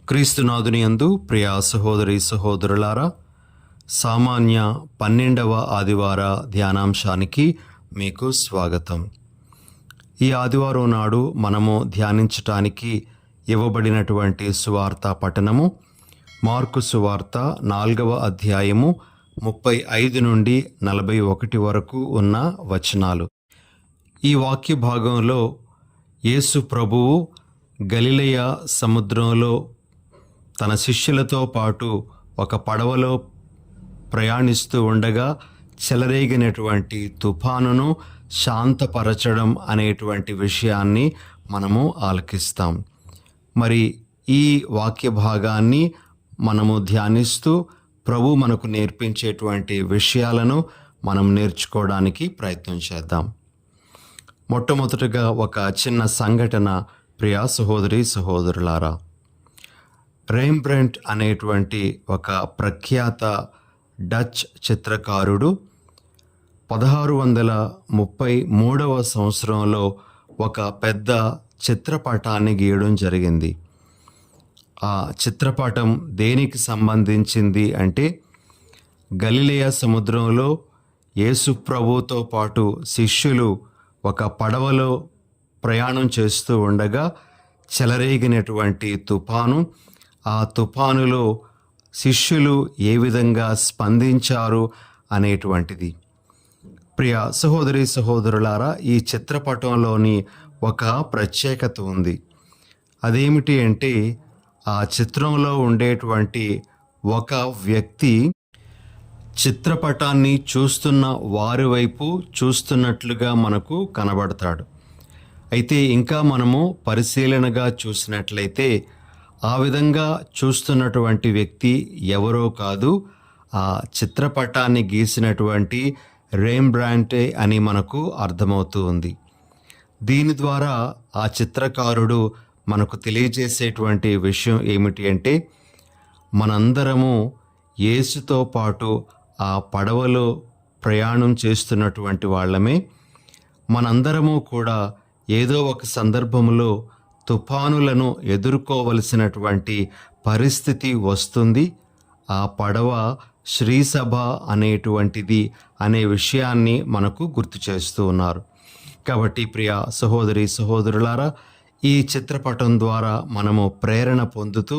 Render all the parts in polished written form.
క్రీస్తునాథుని యందు ప్రియ సహోదరి సహోదరులారా, సామాన్య 12వ ఆదివార ధ్యానాంశానికి మీకు స్వాగతం. ఈ ఆదివారం నాడు మనము ధ్యానించటానికి ఇవ్వబడినటువంటి సువార్త పఠనము మార్కు సువార్త 4వ అధ్యాయము 35 నుండి 41 వరకు ఉన్న వచనాలు. ఈ వాక్య భాగంలో యేసు ప్రభువు గలిలయ సముద్రంలో తన శిష్యులతో పాటు ఒక పడవలో ప్రయాణిస్తూ ఉండగా చెలరేగినటువంటి తుఫానును శాంతపరచడం అనేటువంటి విషయాన్ని మనము ఆలకిస్తాం. మరి ఈ వాక్య భాగాన్ని మనము ధ్యానిస్తూ ప్రభు మనకు నేర్పించేటువంటి విషయాలను మనం నేర్చుకోవడానికి ప్రయత్నం చేద్దాం. మొట్టమొదటగా ఒక చిన్న సంఘటన ప్రియా సహోదరి సహోదరులారా. రెయింబ్రాంట్ అనేటువంటి ఒక ప్రఖ్యాత డచ్ చిత్రకారుడు 1633వ సంవత్సరంలో ఒక పెద్ద చిత్రపటాన్ని గీయడం జరిగింది. ఆ చిత్రపటం దేనికి సంబంధించింది అంటే, గలిలయ సముద్రంలో యేసు ప్రభువుతో పాటు శిష్యులు ఒక పడవలో ప్రయాణం చేస్తూ ఉండగా చెలరేగినటువంటి తుఫాను, ఆ తుఫానులో శిష్యులు ఏ విధంగా స్పందించారు అనేటువంటిది. ప్రియ సహోదరి సహోదరులారా, ఈ చిత్రపటంలోని ఒక ప్రత్యేకత ఉంది. అదేమిటి అంటే, ఆ చిత్రంలో ఉండేటువంటి ఒక వ్యక్తి చిత్రపటాన్ని చూస్తున్న వారి వైపు చూస్తున్నట్లుగా మనకు కనబడతాడు. అయితే ఇంకా మనము పరిశీలనగా చూసినట్లయితే ఆ విధంగా చూస్తున్నటువంటి వ్యక్తి ఎవరో కాదు, ఆ చిత్రపటాన్ని గీసినటువంటి రెయింబ్రాంటే అని మనకు అర్థమవుతూ ఉంది. దీని ద్వారా ఆ చిత్రకారుడు మనకు తెలియజేసేటువంటి విషయం ఏమిటి అంటే, మనందరము యేసుతో పాటు ఆ పడవలో ప్రయాణం చేస్తున్నటువంటి వాళ్ళమే. మనందరము కూడా ఏదో ఒక సందర్భంలో తుఫానులను ఎదుర్కోవలసినటువంటి పరిస్థితి వస్తుంది. ఆ పడవ శ్రీసభ అనేటువంటిది అనే విషయాన్ని మనకు గుర్తు చేస్తూ ఉన్నారు. కాబట్టి ప్రియ సహోదరి సహోదరులారా, ఈ చిత్రపటం ద్వారా మనము ప్రేరణ పొందుతూ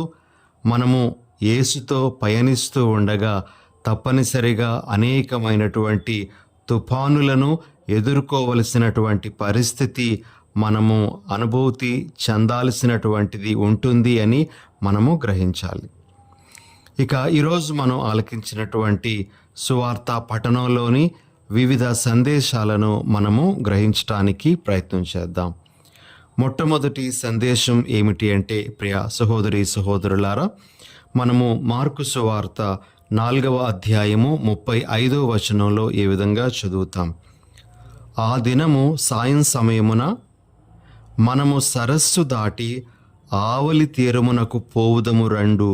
మనము యేసుతో పయనిస్తూ ఉండగా తప్పనిసరిగా అనేకమైనటువంటి తుఫానులను ఎదుర్కోవలసినటువంటి పరిస్థితి మనము అనుభూతి చెందాల్సినటువంటిది ఉంటుంది అని మనము గ్రహించాలి. ఇక ఈరోజు మనం ఆలకించినటువంటి సువార్త పఠనంలోని వివిధ సందేశాలను మనము గ్రహించడానికి ప్రయత్నం చేద్దాం. మొట్టమొదటి సందేశం ఏమిటి అంటే, ప్రియ సహోదరి సహోదరులారా, మనము మార్కు సువార్త 4వ అధ్యాయము 35వ వచనంలో ఏ విధంగా చదువుతాం. ఆ దినము సాయం సమయమున మనము సరస్సు దాటి ఆవలి తీరమునకు పోవుదము రండు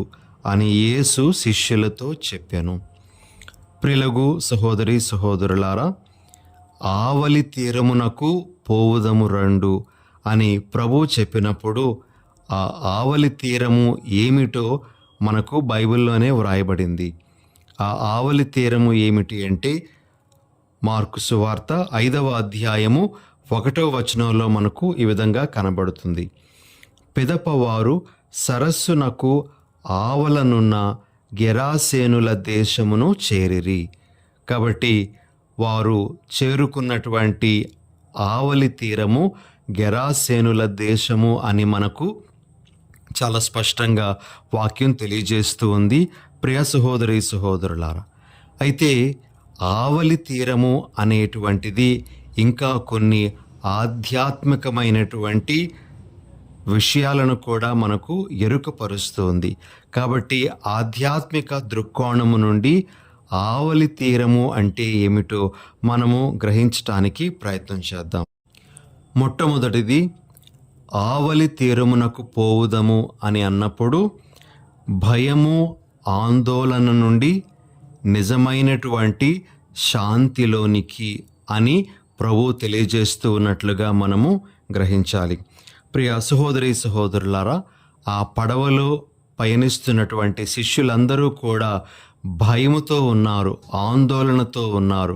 అని యేసు శిష్యులతో చెప్పాను. ప్రిలగు సహోదరి సహోదరులారా, ఆవలి తీరమునకు పోవుదము రండు అని ప్రభు చెప్పినప్పుడు ఆ ఆవలి తీరము ఏమిటో మనకు బైబిల్లోనే వ్రాయబడింది. ఆ ఆవలి తీరము ఏమిటి అంటే, మార్కు సువార్త 5వ అధ్యాయము 1వ వచనంలో మనకు ఈ విధంగా కనబడుతుంది. పిదప వారు సరస్సునకు ఆవలనున్న గెరాసేనుల దేశమును చేరిరి. కాబట్టి వారు చేరుకున్నటువంటి ఆవలి తీరము గెరాసేనుల దేశము అని మనకు చాలా స్పష్టంగా వాక్యం తెలియజేస్తూ ఉంది. ప్రియ సహోదరి సహోదరులారా, అయితే ఆవలి తీరము అనేటువంటిది ఇంకా కొన్ని ఆధ్యాత్మికమైనటువంటి విషయాలను కూడా మనకు ఎరుకపరుస్తుంది. కాబట్టి ఆధ్యాత్మిక దృక్కోణము నుండి ఆవలి తీరము అంటే ఏమిటో మనము గ్రహించటానికి ప్రయత్నం చేద్దాం. మొట్టమొదటిది, ఆవలి తీరమునకు పోవుదము అని అన్నప్పుడు భయము ఆందోళన నుండి నిజమైనటువంటి శాంతిలోనికి అని ప్రభు తెలియజేస్తూ ఉన్నట్లుగా మనము గ్రహించాలి. ప్రియ సహోదరి సహోదరులారా, ఆ పడవలో పయనిస్తున్నటువంటి శిష్యులందరూ కూడా భయముతో ఉన్నారు, ఆందోళనతో ఉన్నారు.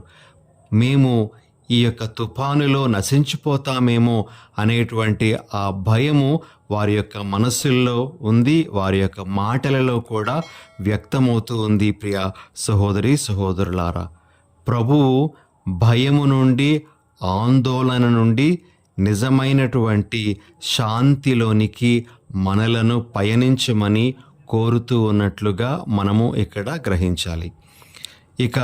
మేము ఈ యొక్క తుఫానులో నశించిపోతామేమో అనేటువంటి ఆ భయము వారి యొక్క మనస్సుల్లో ఉంది, వారి యొక్క మాటలలో కూడా వ్యక్తమవుతూ ఉంది. ప్రియ సహోదరి సహోదరులారా, ప్రభువు భయము నుండి, ఆందోళన నుండి నిజమైనటువంటి శాంతిలోనికి మనలను పయనించమని కోరుతూ ఉన్నట్లుగా మనము ఇక్కడ గ్రహించాలి. ఇక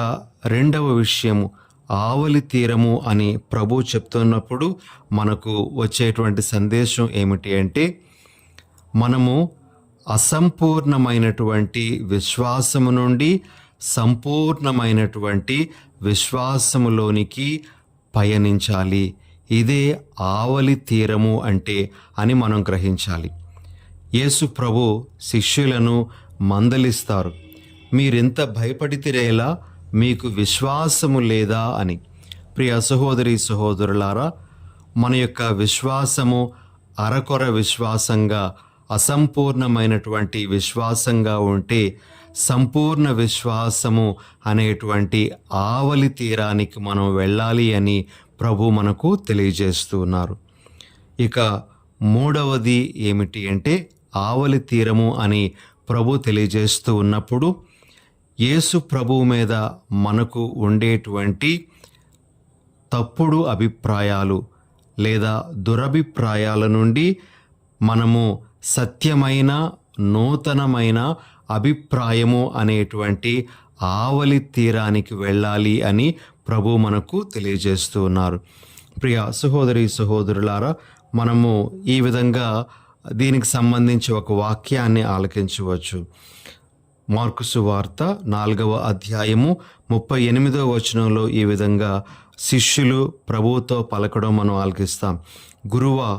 రెండవ విషయము, ఆవలి తీరము అని ప్రభు చెప్తున్నప్పుడు మనకు వచ్చేటువంటి సందేశం ఏమిటి అంటే, మనము అసంపూర్ణమైనటువంటి విశ్వాసము నుండి సంపూర్ణమైనటువంటి విశ్వాసములోనికి పయనించాలి. ఇదే ఆవలి తీరము అంటే అని మనం గ్రహించాలి. యేసు ప్రభు శిష్యులను మందలిస్తారు, మీరెంత భయపడితిరేలా, మీకు విశ్వాసము లేదా అని. ప్రియ సహోదరి సహోదరులారా, మన యొక్క విశ్వాసము అరకొర విశ్వాసంగా, అసంపూర్ణమైనటువంటి విశ్వాసంగా ఉంటే సంపూర్ణ విశ్వాసము అనేటువంటి ఆవలి తీరానికి మనం వెళ్ళాలి అని ప్రభు మనకు తెలియజేస్తూ ఉన్నారు. ఇక మూడవది ఏమిటి అంటే, ఆవలి తీరము అని ప్రభు తెలియజేస్తూ ఉన్నప్పుడు యేసు ప్రభువు మీద మనకు ఉండేటువంటి తప్పుడు అభిప్రాయాలు లేదా దురభిప్రాయాల నుండి మనము సత్యమైన, నూతనమైన అభిప్రాయము అనేటువంటి ఆవలి తీరానికి వెళ్ళాలి అని ప్రభు మనకు తెలియజేస్తూ ఉన్నారు. ప్రియ సహోదరి సహోదరులారా, మనము ఈ విధంగా దీనికి సంబంధించి ఒక వాక్యాన్ని ఆలకించవచ్చు. మార్కు సువార్త 4వ అధ్యాయము 38వ వచనంలో ఈ విధంగా శిష్యులు ప్రభువుతో పలకడం మనం ఆలకిస్తాం. గురువా,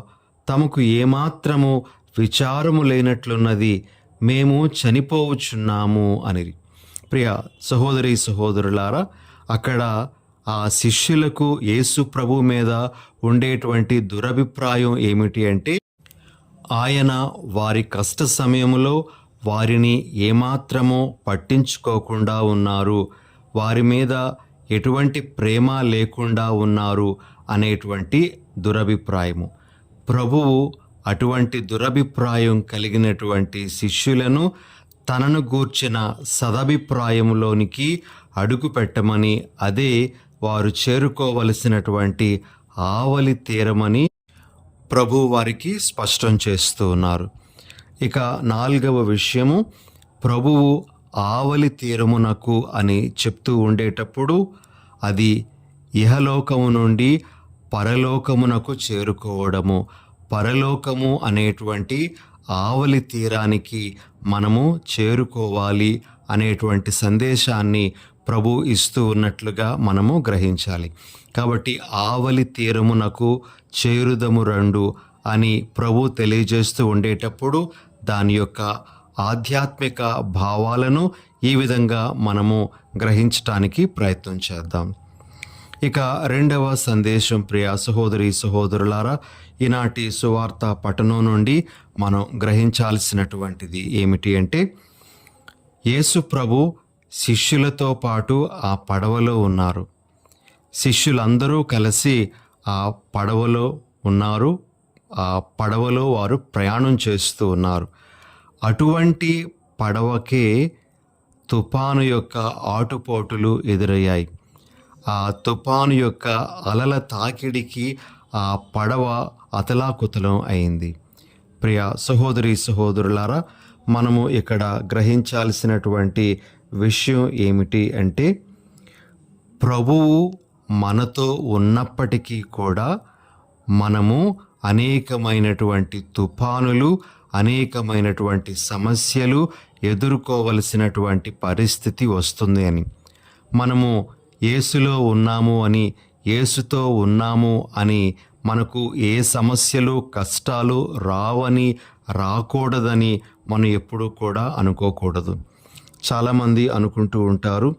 తమకు ఏమాత్రము విచారము లేనట్లున్నది, మేము చనిపోవచ్చున్నాము అని. ప్రియ సహోదరి సహోదరులారా, అక్కడ ఆ శిష్యులకు యేసు ప్రభు మీద ఉండేటువంటి దురభిప్రాయం ఏమిటి అంటే, ఆయన వారి కష్ట సమయంలో వారిని ఏమాత్రమో పట్టించుకోకుండా ఉన్నారు, వారి మీద ఎటువంటి ప్రేమ లేకుండా ఉన్నారు అనేటువంటి దురభిప్రాయము. ప్రభువు అటువంటి దురభిప్రాయం కలిగినటువంటి శిష్యులను తనను గూర్చిన సదభిప్రాయంలోనికి అడుగు పెట్టమని, అదే వారు చేరుకోవలసినటువంటి ఆవలి తీరమని ప్రభు వారికి స్పష్టం చేస్తూ ఉన్నారు. ఇక 4వ విషయము, ప్రభువు ఆవలి తీరమునకు అని చెప్తూ ఉండేటప్పుడు అది ఇహలోకము నుండి పరలోకమునకు చేరుకోవడము. పరలోకము అనేటువంటి ఆవలి తీరానికి మనము చేరుకోవాలి అనేటువంటి సందేశాన్ని ప్రభు ఇస్తూ ఉన్నట్లుగా మనము గ్రహించాలి. కాబట్టి ఆవలి తీరమునకు చేరుదము రండు అని ప్రభు తెలియజేస్తూ ఉండేటప్పుడు దాని యొక్క ఆధ్యాత్మిక భావాలను ఈ విధంగా మనము గ్రహించటానికి ప్రయత్నం చేద్దాం. ఇక రెండవ సందేశం, ప్రియ సహోదరి సహోదరులారా, ఈనాటి సువార్త పఠనం నుండి మనం గ్రహించాల్సినటువంటిది ఏమిటి అంటే, యేసు ప్రభు శిష్యులతో పాటు ఆ పడవలో ఉన్నారు. శిష్యులందరూ కలిసి ఆ పడవలో ఉన్నారు. ఆ పడవలో వారు ప్రయాణం చేస్తూ ఉన్నారు. అటువంటి పడవకే తుఫాను యొక్క ఆటుపోటులు ఎదురయ్యాయి. ఆ తుఫాను యొక్క అలల తాకిడికి ఆ పడవ అతలాకుతలం అయింది. ప్రియ సహోదరి సహోదరులారా, మనము ఇక్కడ గ్రహించాల్సినటువంటి విషయం ఏమిటి అంటే, ప్రభువు మనతో ఉన్నప్పటికీ కూడా మనము అనేకమైనటువంటి తుఫానులు, అనేకమైనటువంటి సమస్యలు ఎదుర్కోవలసినటువంటి పరిస్థితి వస్తుంది అని. మనము యేసులో ఉన్నాము అని, యేసుతో ఉన్నాము అని మనకు ఏ సమస్యలు, కష్టాలు రావని, రాకూడదని మనం ఎప్పుడూ కూడా అనుకోకూడదు. చాలామంది అనుకుంటూ ఉంటారు,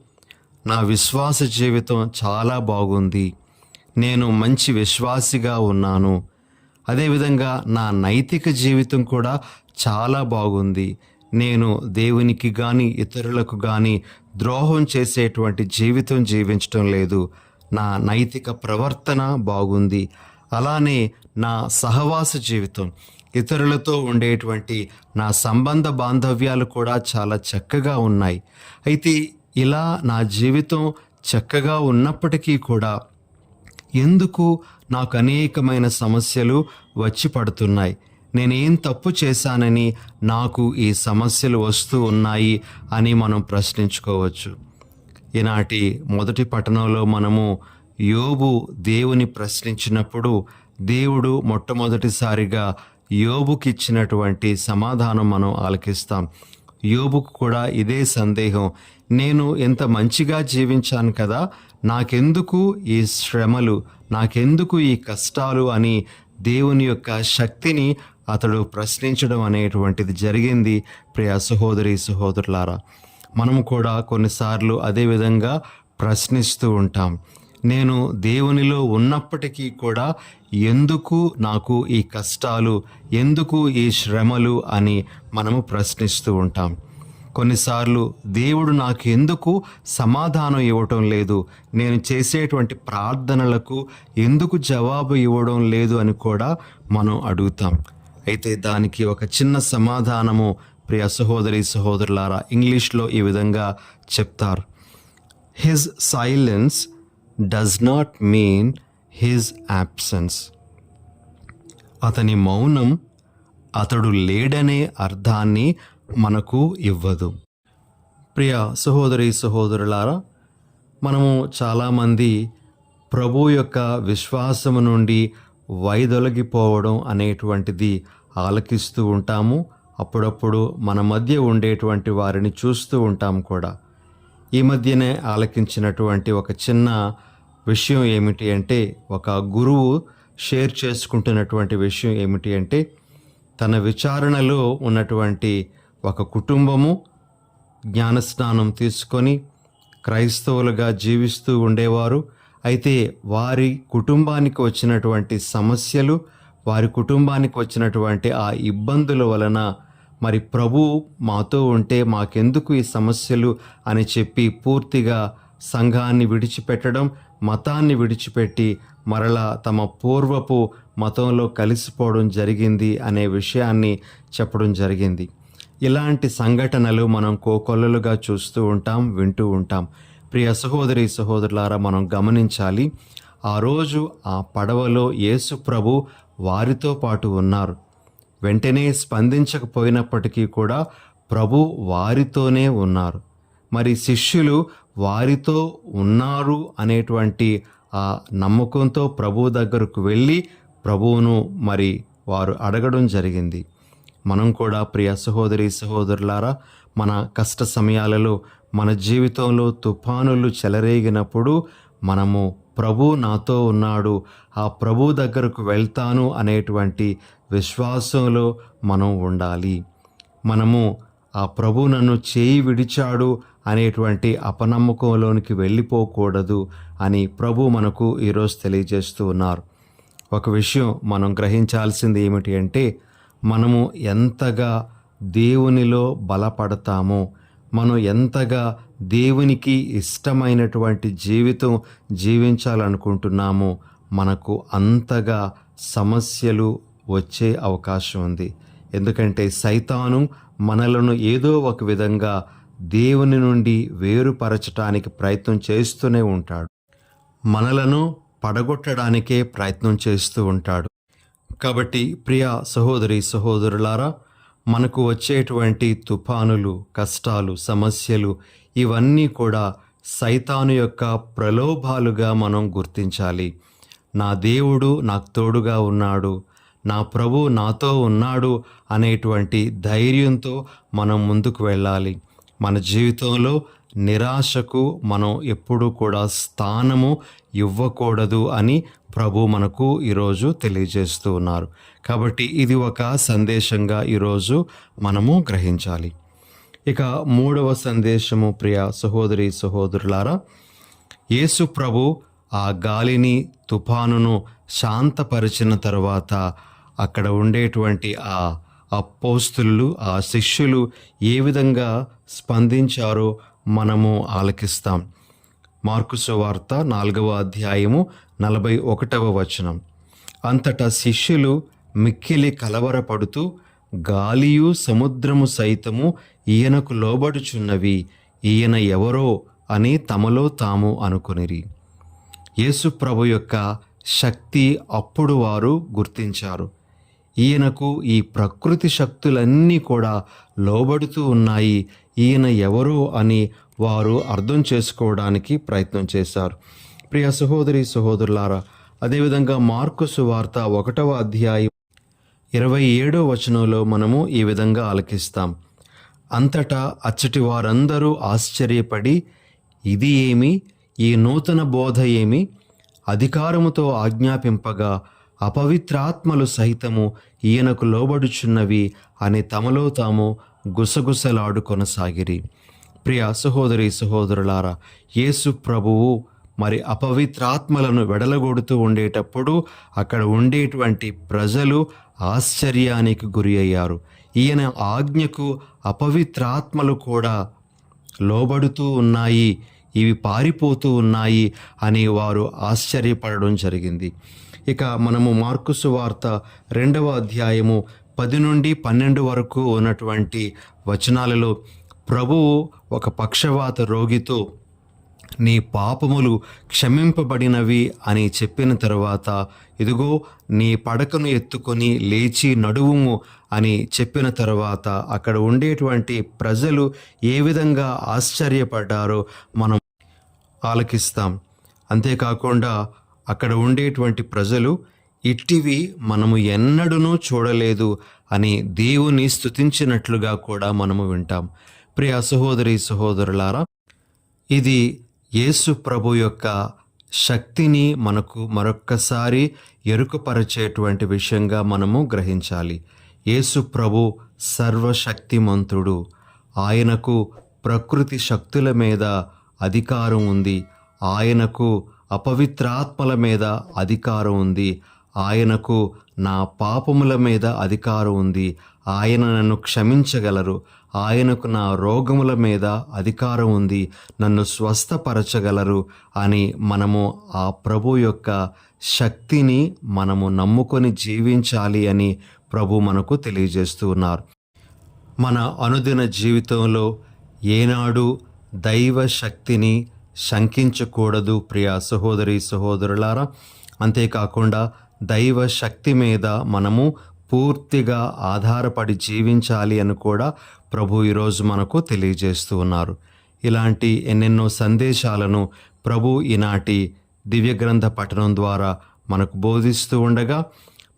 నా విశ్వాస జీవితం చాలా బాగుంది, నేను మంచి విశ్వాసిగా ఉన్నాను, అదేవిధంగా నా నైతిక జీవితం కూడా చాలా బాగుంది, నేను దేవునికి కానీ ఇతరులకు కానీ ద్రోహం చేసేటువంటి జీవితం జీవించటం లేదు. నా నైతిక ప్రవర్తన బాగుంది. అలానే నా సహవాస జీవితం, ఇతరులతో ఉండేటువంటి నా సంబంధ బాంధవ్యాలు కూడా చాలా చక్కగా ఉన్నాయి. అయితే ఇలా నా జీవితం చక్కగా ఉన్నప్పటికీ కూడా ఎందుకు నాకు అనేకమైన సమస్యలు వచ్చి పడుతున్నాయి? నేనేం తప్పు చేశానని నాకు ఈ సమస్యలు వస్తూ ఉన్నాయి అని మనం ప్రశ్నించుకోవచ్చు. ఈనాటి మొదటి పట్టణంలో మనము యోబు దేవుని ప్రశ్నించినప్పుడు దేవుడు మొట్టమొదటిసారిగా యోబుకి ఇచ్చినటువంటి సమాధానం మనం ఆలకిస్తాం. యోబుకు కూడా ఇదే సందేహం. నేను ఎంత మంచిగా జీవించాను కదా, నాకెందుకు ఈ శ్రమలు, నాకెందుకు ఈ కష్టాలు అని దేవుని యొక్క శక్తిని అతడు ప్రశ్నించడం అనేటువంటిది జరిగింది. ప్రియ సహోదరి సహోదరులారా, మనము కూడా కొన్నిసార్లు అదే విధంగా ప్రశ్నిస్తూ ఉంటాం. నేను దేవునిలో ఉన్నప్పటికీ కూడా ఎందుకు నాకు ఈ కష్టాలు, ఎందుకు ఈ శ్రమలు అని మనము ప్రశ్నిస్తూ ఉంటాం. కొన్నిసార్లు దేవుడు నాకు ఎందుకు సమాధానం ఇవ్వటం లేదు, నేను చేసేటువంటి ప్రార్థనలకు ఎందుకు జవాబు ఇవ్వడం లేదు అని కూడా మనం అడుగుతాం. అయితే దానికి ఒక చిన్న సమాధానము ప్రియ సహోదరి సహోదరులారా ఇంగ్లీష్లో ఈ విధంగా చెప్తారు. His silence does not mean his absence. అతని మౌనం అతడు లేడనే అర్థాన్ని మనకు ఇవ్వదు. ప్రియ సహోదరి సహోదరులారా, మనము చాలామంది ప్రభు యొక్క విశ్వాసము నుండి వైదొలగిపోవడం అనేటువంటిది ఆలకిస్తూ ఉంటాము. అప్పుడప్పుడు మన మధ్య ఉండేటువంటి వారిని చూస్తూ ఉంటాం కూడా. ఈ మధ్యనే ఆలకించినటువంటి ఒక చిన్న విషయం ఏమిటి అంటే, ఒక గురువు షేర్ చేసుకుంటున్నటువంటి విషయం ఏమిటి అంటే, తన విచారణలో ఉన్నటువంటి ఒక కుటుంబము జ్ఞానస్నానం తీసుకొని క్రైస్తవులుగా జీవిస్తూ ఉండేవారు. అయితే వారి కుటుంబానికి వచ్చినటువంటి సమస్యలు, వారి కుటుంబానికి వచ్చినటువంటి ఆ ఇబ్బందుల వలన మరి ప్రభు మాతో ఉంటే మాకెందుకు ఈ సమస్యలు అని చెప్పి పూర్తిగా సంఘాన్ని విడిచిపెట్టడం, మతాన్ని విడిచిపెట్టి మరలా తమ పూర్వపు మతంలో కలిసిపోవడం జరిగింది అనే విషయాన్ని చెప్పడం జరిగింది. ఇలాంటి సంఘటనలు మనం కోకొల్లలుగా చూస్తూ ఉంటాం, వింటూ ఉంటాం. ప్రియ సహోదరి సహోదరులారా, మనం గమనించాలి, ఆ రోజు ఆ పడవలో యేసు ప్రభు వారితో పాటు ఉన్నారు. వెంటనే స్పందించకపోయినప్పటికీ కూడా ప్రభు వారితోనే ఉన్నారు. మరి శిష్యులు వారితో ఉన్నారు అనేటువంటి ఆ నమ్మకంతో ప్రభు దగ్గరకు వెళ్ళి ప్రభువును మరి వారు అడగడం జరిగింది. మనం కూడా ప్రియ సహోదరి సహోదరులారా, మన కష్ట సమయాలలో, మన జీవితంలో తుఫానులు చెలరేగినప్పుడు మనము ప్రభు నాతో ఉన్నాడు, ఆ ప్రభు దగ్గరకు వెళ్తాను అనేటువంటి విశ్వాసంలో మనం ఉండాలి. మనము ఆ ప్రభు నన్ను చేయి విడిచాడు అనేటువంటి అపనమ్మకంలోనికి వెళ్ళిపోకూడదు అని ప్రభు మనకు ఈరోజు తెలియజేస్తూ ఉన్నారు. ఒక విషయం మనం గ్రహించాల్సింది ఏమిటి అంటే, మనము ఎంతగా దేవునిలో బలపడతామో, మనం ఎంతగా దేవునికి ఇష్టమైనటువంటి జీవితం జీవించాలనుకుంటున్నామో మనకు అంతగా సమస్యలు వచ్చే అవకాశం ఉంది. ఎందుకంటే సైతాను మనలను ఏదో ఒక విధంగా దేవుని నుండి వేరుపరచటానికి ప్రయత్నం చేస్తూనే ఉంటాడు. మనలను పడగొట్టడానికే ప్రయత్నం చేస్తూ ఉంటాడు. కాబట్టి ప్రియ సహోదరి సహోదరులారా, మనకు వచ్చేటువంటి తుఫానులు, కష్టాలు, సమస్యలు ఇవన్నీ కూడా సైతాను యొక్క ప్రలోభాలుగా మనం గుర్తించాలి. నా దేవుడు నాకు తోడుగా ఉన్నాడు, నా ప్రభు నాతో ఉన్నాడు అనేటువంటి ధైర్యంతో మనం ముందుకు వెళ్ళాలి. మన జీవితంలో నిరాశకు మనం ఎప్పుడూ కూడా స్థానము ఇవ్వకూడదు అని ప్రభు మనకు ఈరోజు తెలియజేస్తూ ఉన్నారు. కాబట్టి ఇది ఒక సందేశంగా ఈరోజు మనము గ్రహించాలి. ఇక మూడవ సందేశము, ప్రియ సహోదరి సహోదరులారా, యేసు ప్రభు ఆ గాలిని, తుఫానును శాంతపరిచిన తరువాత అక్కడ ఉండేటువంటి ఆ అపోస్తులు, ఆ శిష్యులు ఏ విధంగా స్పందించారో మనము ఆలకిస్తాం. మార్కు సువార్త 4వ అధ్యాయము 41వ వచనం. అంతటా శిష్యులు మిక్కిలి కలవరపడుతూ, గాలియు సముద్రము సైతము ఈయనకు లోబడుచున్నవి, ఈయన ఎవరో అని తమలో తాము అనుకొనిరి. యేసు ప్రభు యొక్క శక్తి అప్పుడు వారు గుర్తించారు. ఈయనకు ఈ ప్రకృతి శక్తులన్నీ కూడా లోబడుతూ ఉన్నాయి, ఈయన ఎవరో అని వారు అర్థం చేసుకోవడానికి ప్రయత్నం చేశారు. ప్రియ సహోదరి సహోదరులారా, అదేవిధంగా మార్కు సువార్త 1వ అధ్యాయం 27వ వచనంలో మనము ఈ విధంగా ఆలకిస్తాం. అంతటా అచ్చటి వారందరూ ఆశ్చర్యపడి, ఇది ఏమి, ఈ నూతన బోధ ఏమి, అధికారముతో ఆజ్ఞాపింపగా అపవిత్రాత్మలు సహితము ఈయనకు లోబడుచున్నవి అని తమలో తాము గుసగుసలాడు కొనసాగిరి. ప్రియ సహోదరి సహోదరులారా, యేసు ప్రభువు మరి అపవిత్రాత్మలను వెడలగొడుతూ ఉండేటప్పుడు అక్కడ ఉండేటువంటి ప్రజలు ఆశ్చర్యానికి గురి అయ్యారు. ఈయన ఆజ్ఞకు అపవిత్రాత్మలు కూడా లోబడుతూ ఉన్నాయి, ఇవి పారిపోతూ ఉన్నాయి అని వారు ఆశ్చర్యపడడం జరిగింది. ఇక మనము మార్కు సువార్త 2వ అధ్యాయము 10 నుండి 12 వరకు ఉన్నటువంటి వచనాలలో ప్రభువు ఒక పక్షవాత రోగితో, నీ పాపములు క్షమింపబడినవి అని చెప్పిన తరువాత, ఇదిగో నీ పడకను ఎత్తుకొని లేచి నడువుము అని చెప్పిన తరువాత అక్కడ ఉండేటువంటి ప్రజలు ఏ విధంగా ఆశ్చర్యపడ్డారో మనం ఆలకిస్తాం. అంతేకాకుండా అక్కడ ఉండేటువంటి ప్రజలు, ఇట్టివి మనము ఎన్నడూనూ చూడలేదు అని దేవుని స్తుతించినట్లుగా కూడా మనము వింటాం. ప్రియ సహోదరి సహోదరులారా, ఇది యేసు ప్రభు యొక్క శక్తిని మనకు మరొక్కసారి ఎరుకపరిచేటువంటి విషయంగా మనము గ్రహించాలి. యేసు ప్రభు సర్వశక్తిమంతుడు. ఆయనకు ప్రకృతి శక్తుల మీద అధికారం ఉంది, ఆయనకు అపవిత్రాత్మల మీద అధికారం ఉంది, ఆయనకు నా పాపముల మీద అధికారం ఉంది, ఆయన నన్ను క్షమించగలరు, ఆయనకు నా రోగముల మీద అధికారం ఉంది, నన్ను స్వస్థపరచగలరు అని మనము ఆ ప్రభు యొక్క శక్తిని మనము నమ్ముకొని జీవించాలి అని ప్రభు మనకు తెలియజేస్తూ ఉన్నారు. మన అనుదిన జీవితంలో ఏనాడు దైవ శక్తిని శంకించకూడదు ప్రియ సహోదరి సహోదరులారా. అంతేకాకుండా దైవ శక్తి మీద మనము పూర్తిగా ఆధారపడి జీవించాలి అని కూడా ప్రభు ఈరోజు మనకు తెలియజేస్తూ ఉన్నారు. ఇలాంటి ఎన్నెన్నో సందేశాలను ప్రభు ఈనాటి దివ్య గ్రంథ పఠనం ద్వారా మనకు బోధిస్తూ ఉండగా,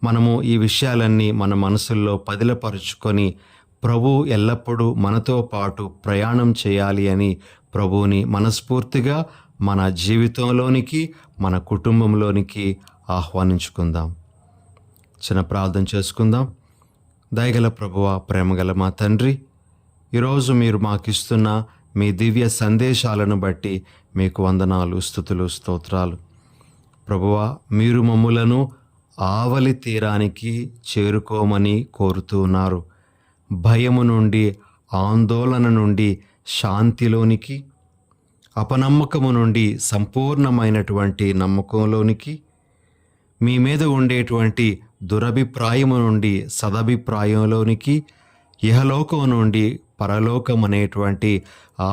మనము ఈ విషయాలన్నీ మన మనసుల్లో పదిలపరుచుకొని ప్రభు ఎల్లప్పుడూ మనతో పాటు ప్రయాణం చేయాలి అని ప్రభువుని మనస్ఫూర్తిగా మన జీవితంలోనికి, మన కుటుంబంలోనికి ఆహ్వానించుకుందాం. చిన్న ప్రార్థన చేసుకుందాం. దయగల ప్రభువా, ప్రేమగల మా తండ్రి, ఈరోజు మీరు మాకిస్తున్న మీ దివ్య సందేశాలను బట్టి మీకు వందనాలు, స్తుతులు, స్తోత్రాలు. ప్రభువా, మీరు మమ్ములను ఆవలి తీరానికి చేరుకోమని కోరుతూ ఉన్నారు. భయము నుండి, ఆందోళన నుండి శాంతిలోనికి, అపనమ్మకము నుండి సంపూర్ణమైనటువంటి నమ్మకంలోనికి, మీ మీద ఉండేటువంటి దురభిప్రాయము నుండి సదభిప్రాయంలోనికి, ఇహలోకం నుండి పరలోకం అనేటువంటి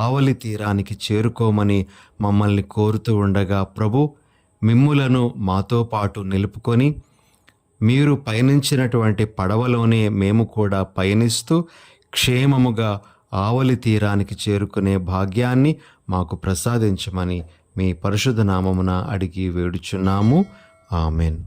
ఆవలి తీరానికి చేరుకోమని మమ్మల్ని కోరుతూ ఉండగా, ప్రభు మిమ్ములను మాతో పాటు నిలుపుకొని మీరు పయనించినటువంటి పడవలోనే మేము కూడా పయనిస్తూ క్షేమముగా ఆవలి తీరానికి చేరుకునే భాగ్యాన్ని మాకు ప్రసాదించమని మీ పరిశుద్ధ నామమున అడిగి వేడుచున్నాము. ఆమెన్.